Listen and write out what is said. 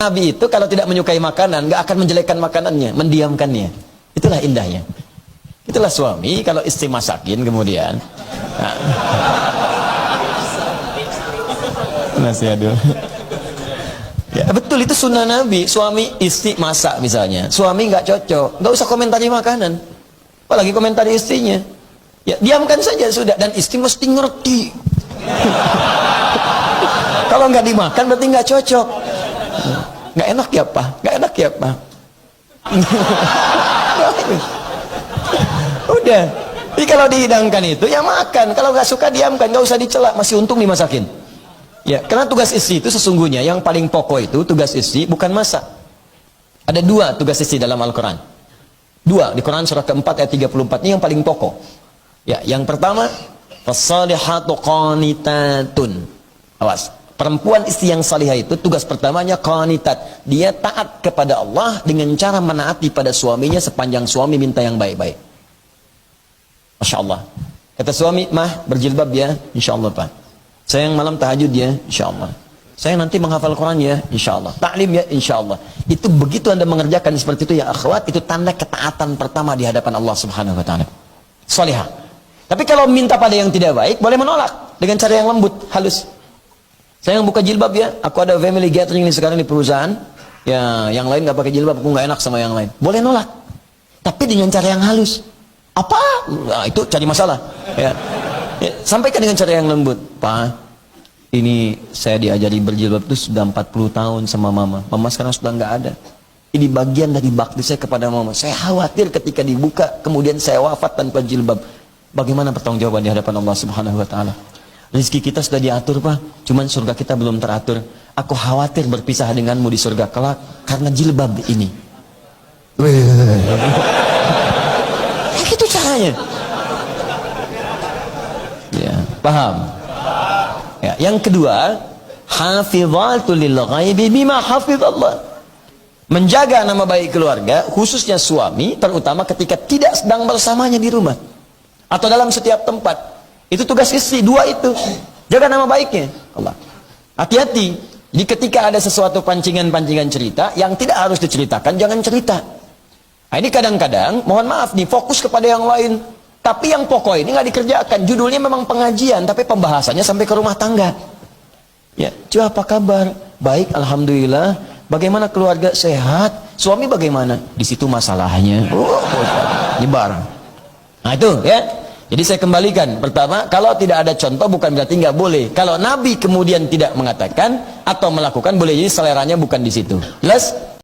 Nabi itu kalau tidak menyukai makanan, nggak akan menjelekkan makanannya, mendiamkannya. Itulah indahnya. Itulah suami kalau istri masakin kemudian. Nasihat dulu. Ya, betul, itu sunnah Nabi. Suami istri masak misalnya, suami nggak cocok, nggak usah komentari makanan, apalagi komentari istrinya. Ya, diamkan saja sudah, dan istri mesti ngerti. Kalau nggak dimakan berarti nggak cocok. Nggak enak ya Pak, nggak enak ya Pak. Udah. Jadi kalau dihidangkan itu ya makan, kalau nggak suka diamkan, nggak usah dicela, masih untung dimasakin. Ya, karena tugas istri itu sesungguhnya yang paling pokok itu tugas istri bukan masak. Ada dua tugas istri dalam Al-Quran. Dua di Quran surah keempat ayat 34 ini yang paling pokok. Ya, yang pertama, fasalihatu qanitatun. Awas. Perempuan istri yang salihah itu tugas pertamanya qanitat. Dia taat kepada Allah dengan cara menaati pada suaminya sepanjang suami minta yang baik-baik. Masya Allah. Kata suami, mah berjilbab ya, insya Allah Pak. Sayang malam tahajud ya, insya Allah. Saya nanti menghafal Quran ya, insya Allah. Ta'lim ya, insya Allah. Itu begitu Anda mengerjakan seperti itu ya akhwat, itu tanda ketaatan pertama di hadapan Allah Subhanahu Wa Taala. Salihah. Tapi kalau minta pada yang tidak baik, boleh menolak dengan cara yang lembut, halus. Saya yang buka jilbab ya, aku ada family gathering ini sekarang di perusahaan, ya yang lain nggak pakai jilbab, aku nggak enak sama yang lain. Boleh nolak, tapi dengan cara yang halus. Apa? Nah, itu cari masalah. Ya. Ya, sampaikan dengan cara yang lembut. Pak, ini saya diajari berjilbab itu sudah 40 tahun sama mama. Mama sekarang sudah nggak ada. Ini bagian dari bakti saya kepada mama. Saya khawatir ketika dibuka, kemudian saya wafat tanpa jilbab. Bagaimana pertanggungjawaban di hadapan Allah Subhanahu Wa Taala? Rezeki kita sudah diatur Pak, cuman surga kita belum teratur. Aku khawatir berpisah denganmu di surga kelak karena jilbab ini. Itu caranya. Ya, paham? Ya, yang kedua, hafizatul lil ghaibi bima hafizallah. Menjaga nama baik keluarga, khususnya suami, terutama ketika tidak sedang bersamanya di rumah atau dalam setiap tempat. Itu tugas istri, dua itu. Jaga nama baiknya. Allah. Hati-hati. Jadi ketika ada sesuatu pancingan-pancingan cerita yang tidak harus diceritakan, jangan cerita. Nah, ini kadang-kadang, mohon maaf nih, fokus kepada yang lain. Tapi yang pokok ini nggak dikerjakan. Judulnya memang pengajian, tapi pembahasannya sampai ke rumah tangga. Ya, coba apa kabar? Baik, alhamdulillah. Bagaimana keluarga? Sehat. Suami bagaimana? Di situ masalahnya. Nyebar. Nah itu ya. Jadi saya kembalikan, pertama, kalau tidak ada contoh bukan berarti nggak boleh. Kalau Nabi kemudian tidak mengatakan atau melakukan, boleh jadi seleranya bukan di situ. Jelas?